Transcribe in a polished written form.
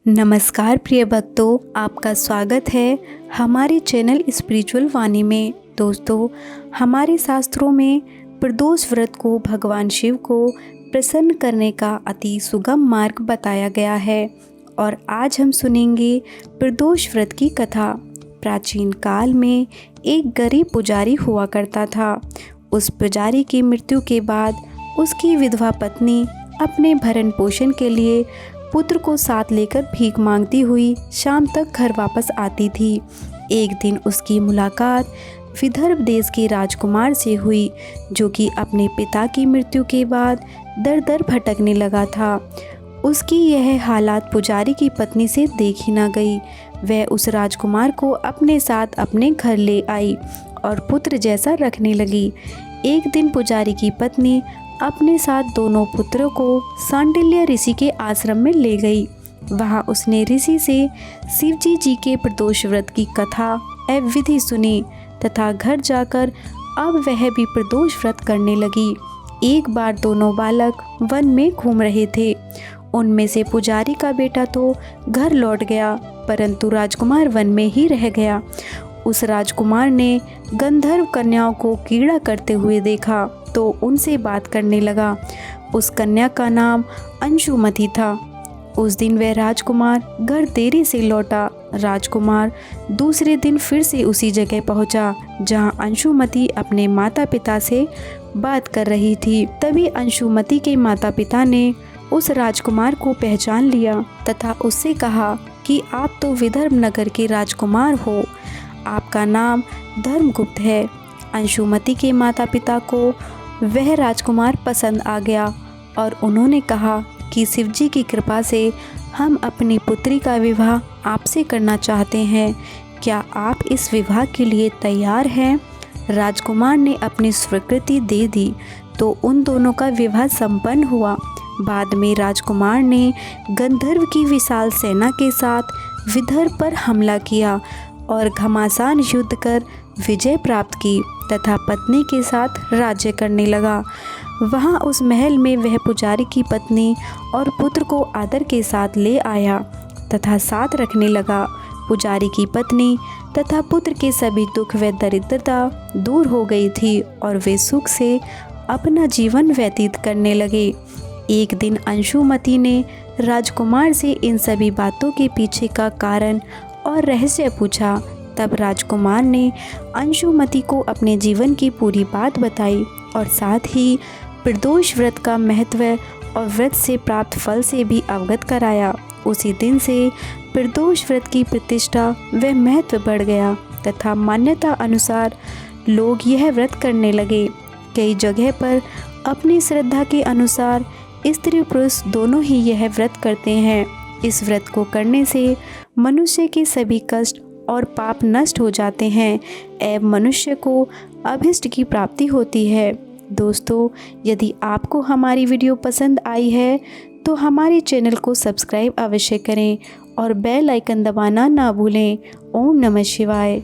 नमस्कार प्रिय भक्तों, आपका स्वागत है हमारे चैनल स्पिरिचुअल वाणी में। दोस्तों, हमारे शास्त्रों में प्रदोष व्रत को भगवान शिव को प्रसन्न करने का अति सुगम मार्ग बताया गया है और आज हम सुनेंगे प्रदोष व्रत की कथा। प्राचीन काल में एक गरीब पुजारी हुआ करता था। उस पुजारी की मृत्यु के बाद उसकी विधवा पत्नी अपने भरण पोषण के लिए पुत्र को साथ लेकर भीख मांगती हुई शाम तक घर वापस आती थी। एक दिन उसकी मुलाकात विदर्भ देश के राजकुमार से हुई, जो कि अपने पिता की मृत्यु के बाद दर दर भटकने लगा था। उसकी यह हालात पुजारी की पत्नी से देखी न गई। वह उस राजकुमार को अपने साथ अपने घर ले आई और पुत्र जैसा रखने लगी। एक दिन पुजारी की पत्नी अपने साथ दोनों पुत्रों को सांडिल्य ऋषि के आश्रम में ले गई। वहां उसने ऋषि से शिवजी जी के प्रदोष व्रत की कथा एवं विधि सुनी तथा घर जाकर अब वह भी प्रदोष व्रत करने लगी। एक बार दोनों बालक वन में घूम रहे थे। उनमें से पुजारी का बेटा तो घर लौट गया, परंतु राजकुमार वन में ही रह गया। उस राजकुमार ने गंधर्व कन्याओं को कीड़ा करते हुए देखा तो उनसे बात करने लगा। उस कन्या का नाम अंशुमति था। उस दिन वह राजकुमार घर देरी से लौटा। राजकुमार दूसरे दिन फिर से उसी जगह पहुंचा जहां अंशुमति अपने माता पिता से बात कर रही थी। तभी अंशुमति के माता पिता ने उस राजकुमार को पहचान लिया तथा उससे कहा कि आप तो विदर्भ नगर के राजकुमार हो, आपका नाम धर्मगुप्त है। अंशुमति के माता पिता को वह राजकुमार पसंद आ गया और उन्होंने कहा कि शिवजी की कृपा से हम अपनी पुत्री का विवाह आपसे करना चाहते हैं। क्या आप इस विवाह के लिए तैयार हैं? राजकुमार ने अपनी स्वीकृति दे दी तो उन दोनों का विवाह संपन्न हुआ। बाद में राजकुमार ने गंधर्व की विशाल सेना के साथ विदर्भ पर हमला किया और घमासान युद्ध कर विजय प्राप्त की तथा पत्नी के साथ राज्य करने लगा। वहां उस महल में वह पुजारी की पत्नी और पुत्र को आदर के साथ ले आया तथा साथ रखने लगा। पुजारी की पत्नी तथा पुत्र के सभी दुख व दरिद्रता दूर हो गई थी और वे सुख से अपना जीवन व्यतीत करने लगे। एक दिन अंशुमति ने राजकुमार से इन सभी बातों के पीछे का कारण और रहस्य पूछा। तब राजकुमार ने अंशुमति को अपने जीवन की पूरी बात बताई और साथ ही प्रदोष व्रत का महत्व और व्रत से प्राप्त फल से भी अवगत कराया। उसी दिन से प्रदोष व्रत की प्रतिष्ठा व महत्व बढ़ गया तथा मान्यता अनुसार लोग यह व्रत करने लगे। कई जगह पर अपनी श्रद्धा के अनुसार स्त्री पुरुष दोनों ही यह व्रत करते हैं। इस व्रत को करने से मनुष्य के सभी कष्ट और पाप नष्ट हो जाते हैं एवं मनुष्य को अभीष्ट की प्राप्ति होती है। दोस्तों, यदि आपको हमारी वीडियो पसंद आई है तो हमारे चैनल को सब्सक्राइब अवश्य करें और बेल आइकन दबाना ना भूलें। ओम नमः शिवाय।